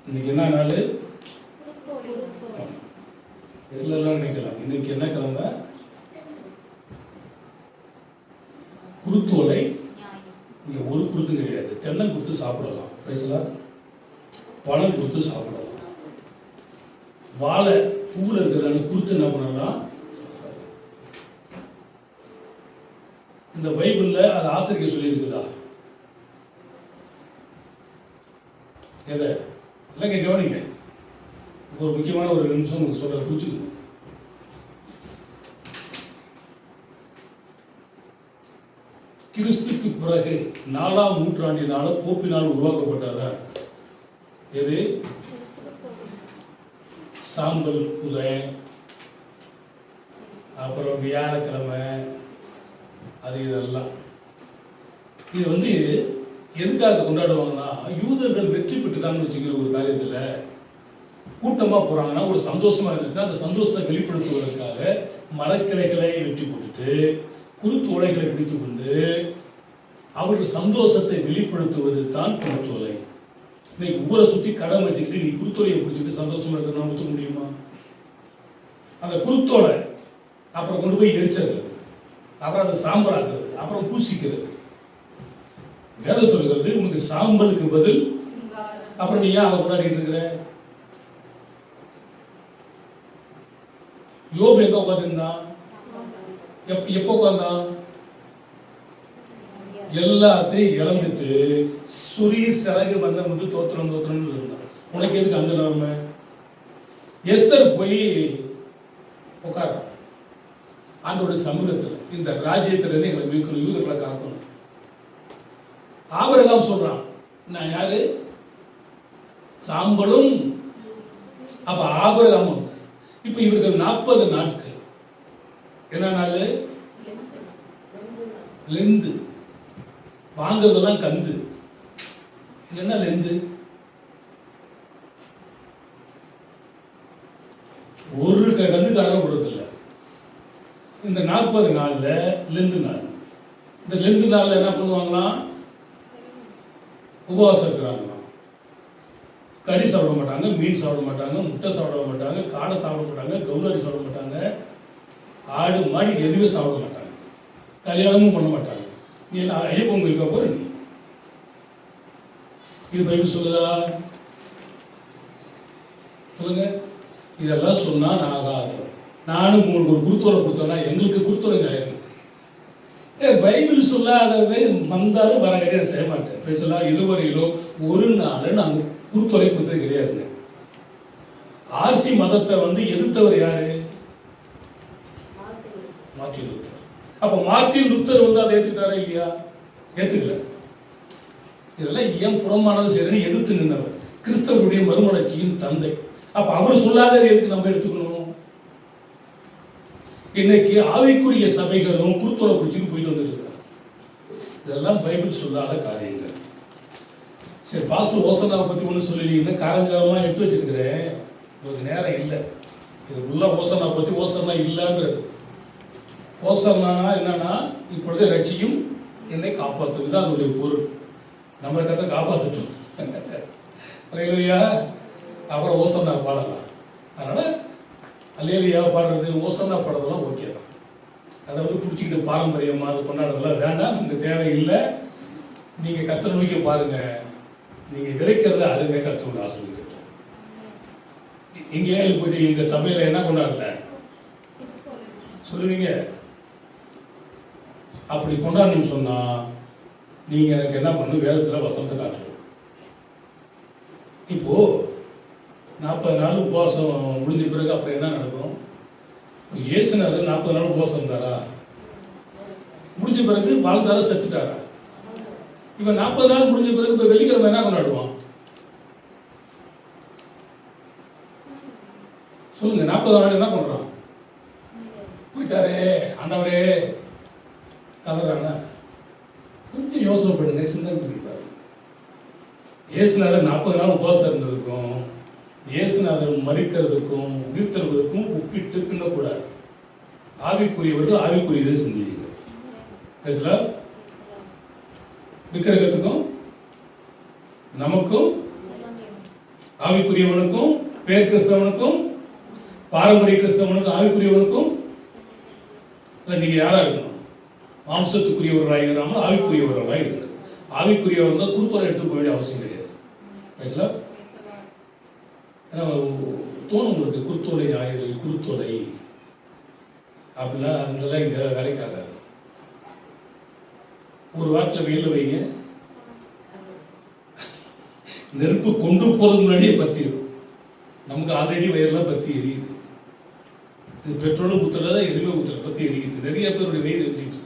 இன்னைக்கு என்ன நாள்? எல்லாம் நினைக்கலாம் இன்னைக்கு என்ன கிழமை? குருத்தோலை. இங்க ஒரு குருத்து கிடையாது, தென்னம் குத்து சாப்பிடலாம், பேசலாம், பழம் குத்து சாப்பிடலாம். வாழை பூவில் இருக்கிறதான குருத்து என்ன பண்ணலாம்? இந்த பைபிள்ல அது ஆசிரியர் சொல்லி இருக்குதா? எதை இல்லைங்க, கவனிங்க. ஒரு முக்கியமான ஒரு நிமிஷம் உங்களுக்கு சொல்ற, புரிச்சுக்கணும். கிறிஸ்துக்கு பிறகு 4ஆம் நூற்றாண்டினால போப்பினால் உருவாக்கப்பட்டதா எது? சாம்பல் புதை, அப்புறம் வியாழக்கிழமை, அது இதெல்லாம். இது வந்து எதுக்காக கொண்டாடுவாங்கன்னா, யூதர்கள் வெற்றி பெற்றுட்டாங்கன்னு வச்சுக்கிற ஒரு காரியத்தில் கூட்டமாக போகிறாங்கன்னா ஒரு சந்தோஷமாக இருந்துச்சு. அந்த சந்தோஷத்தை வெளிப்படுத்துவதற்காக மரக்கிளைகளை வெட்டி போட்டுட்டு குருத்தோலைகளை பிடித்து கொண்டு அவர்கள் சந்தோஷத்தை வெளிப்படுத்துவது தான் குருத்தோலை. இன்னைக்கு ஊரை சுற்றி கடன் வச்சுக்கிட்டு நீ குருத்தோலையை பிடிச்சிட்டு சந்தோஷமா இருக்கிற ஒத்துக்க முடியுமா? அந்த குருத்தோலை அப்புறம் கொண்டு போய் எரிச்சிடுறது, அப்புறம் அதை சாம்பலாக்குறது, அப்புறம் பூசிக்கிறது. வேலை சொல்கிறது உனக்கு சாம்பலுக்கு பதில், அப்புறம் நீ ஏன் அதை கொண்டாடிட்டு இருக்கிற? யோபு எங்க உட்காந்துருந்தான்? எப்போ உட்காந்தான்? எல்லாத்தையும் இழந்துட்டு சுரி சிறகு வந்த வந்து தோத்திரம் தோத்திரம்னு இருந்தான். உனக்கு எதுக்கு அந்த நிலைமை? எஸ்தர் போய் உட்கார ஆண்டோட சமூகத்தில் இந்த ராஜ்யத்திலிருந்து எங்களை மீட்கணும், யூதர்களை காக்கணும். ஆபிரகாம் சொல்றான், நான் யாரு? சாம்பலும். அப்ப ஆபிரகாம். இப்ப இவர்கள் 40 நாட்கள் என்ன நாள்? லெந்து. வாங்குறதெல்லாம் கந்து. என்ன லெந்து? ஒரு கந்துக்காரங்க கொடுத்ததில்ல. இந்த 40 நாள்ல லெந்து நாள். இந்த லெந்து நாள்ல என்ன பண்ணுவாங்களாம்? உபவாசம் இருக்கிறாங்க. கறி சாப்பிட மாட்டாங்க, மீன் சாப்பிட மாட்டாங்க, முட்டை சாப்பிட மாட்டாங்க, காடை சாப்பிட மாட்டாங்க, கவுதாரி சாப்பிட மாட்டாங்க, ஆடு மாடி எதுவுமே சாப்பிட மாட்டாங்க, கல்யாணமும் பண்ண மாட்டாங்க. நீ என்ன ஐயப்பன் கோயிலுக்கா போற? நீ இது பைபிள் சொல்லுதா? சொல்லுங்க. இதெல்லாம் சொன்னா நாகாது. நானும் உங்களுக்கு ஒரு குருத்தோலை கொடுத்தோன்னா எங்களுக்கு குருத்தோலை ஆயிரும். பைபிள் சொல்லாததை வந்தாலும் வர கிடையாது, செய்ய மாட்டேன். பேசலாம். இதுவரையிலோ ஒரு நாள் நாங்கள் குருத்தோலை கொடுத்தது கிடையாதுங்க. ஆர்சி மதத்தை வந்து எதிர்த்தவர் யாரு? Martin Luther. அப்ப மார்ட்டின் லூத்தர் வந்து அதை ஏத்துட்டாரா இல்லையா? ஏத்துக்கல. இதெல்லாம் ஏன் புறமானது சரின்னு எதிர்த்து நின்றவர், கிறிஸ்தவருடைய மறுமலர்ச்சியின் தந்தை. அப்ப அவர் சொல்லாததை எதுக்கு நம்ம எடுத்துக்கணும்? இன்னைக்கு ஆவிக்குரிய சபைகளும் குருத்தோலை பிடிச்சிட்டு போயிட்டு வந்துருக்காங்க. இதெல்லாம் பைபிள் சொல்லாத காரியங்கள். சரி, பாச ஓசனாவை பத்தி ஒண்ணு சொல்லி காரஞ்சாலமா எடுத்து வச்சிருக்கிறேன், உங்களுக்கு நேரம் இல்லை. இதுக்குள்ள ஓசனா பத்தி ஓசனா இல்லைன்றது. ஓசனா என்னன்னா, இப்பொழுதே ரட்சியும் என்னை காப்பாற்றும் தான் அதனுடைய பொருள். நம்ம கதை காப்பாத்துட்டோம். அப்புறம் ஓசனா பாடலாம். அதனால அல்லேலியா பாடுறது, ஓசனா பாடுறதெல்லாம் ஓகே தான். அதை வந்து பிடிச்சிக்கிட்டு பாரம்பரியமாக அது கொண்டாடுறதெல்லாம் வேண்டாம், நமக்கு தேவையில்லை. நீங்கள் கர்த்தரை நோக்கி பாருங்க, நீங்கள் விதைக்கிறத அருங்க, கர்த்தரோட ஆசீர்வதிக்கட்டும். இங்கே போயிட்டு எங்கள் சபையில் என்ன கொண்டாடல சொல்லுவீங்க? அப்படி கொண்டாடணும்னு சொன்னால் நீங்கள் எனக்கு என்ன பண்ணணும்? வேதத்தில் வசனத்தை காட்டணும். இப்போ 40 நாள் உபவாசம் முடிஞ்ச பிறகு அப்புறம் என்ன நடக்கும்? இயேசுநாதர் 40 நாள் உபவாசம் இருந்தாரா? முடிஞ்ச பிறகு வாழ்ந்தாரா? செத்துட்டாரா? இவன் 40 நாள் முடிஞ்ச பிறகு இப்போ வெள்ளிக்கிழமை என்ன கொண்டாடுவான்? சொல்லுங்க. 40 நாள் என்ன பண்றான்? போயிட்டாரே ஆண்டவரே கதறானா? கொஞ்சம் யோசனை பண்ணுங்க, சிந்தனை பண்ணிப்பாரு. இயேசுநாதர் 40 நாள் உபவாசம் இருந்ததுக்கும் இயேசுநாதர் மறிக்கிறதுக்கும் உயிர்த்தெழுவதற்கும் ஒப்பிட்டு பின்னக்கூடாது. ஆவிக்குரியவர்கள் ஆவிக்குரியதை சிந்திங்க. விக்கிரகத்துக்கும் நமக்கும் ஆவிக்குரியவனுக்கும் பேர் கிறிஸ்தவனுக்கும் பாரம்பரிய கிறிஸ்தவனுக்கும் ஆவிக்குரியவனுக்கும் நீங்க யாரா இருக்கணும்? மாம்சத்துக்குரியவர்களாக இல்லாமல் ஆவிக்குரியவர்களாக இருக்கணும். ஆவிக்குரியவர் தான் குருத்தோலை எடுத்து போக வேண்டிய அவசியம் கிடையாது. தோணும் உங்களுக்கு குருத்தோலை ஆயுது குருத்தோலை அப்படின்னா அதெல்லாம் இங்க வேலைக்கு ஆகாது. ஒரு வாரத்தில் வெயில வைங்க, நெருப்பு கொண்டு போறதுக்கு முன்னாடியே பத்திடும். நமக்கு ஆல்ரெடி வயர்லாம் பத்தி எரியுது. இது பெட்ரோலும் குத்துறதா எதுவுமே குத்துற பத்தி எரியுது. நிறைய பேருடைய வெயில் எரிஞ்சிட்டு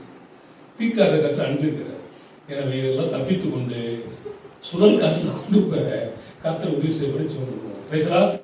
தீக்கார கற்று அனுப்பியிருக்கிறார். எனவே இதெல்லாம் தப்பித்து கொண்டு சுழல் காற்றில் கொண்டு போற கர்த்தர் உதவி செய்யப்படி சொல்லுவோம்.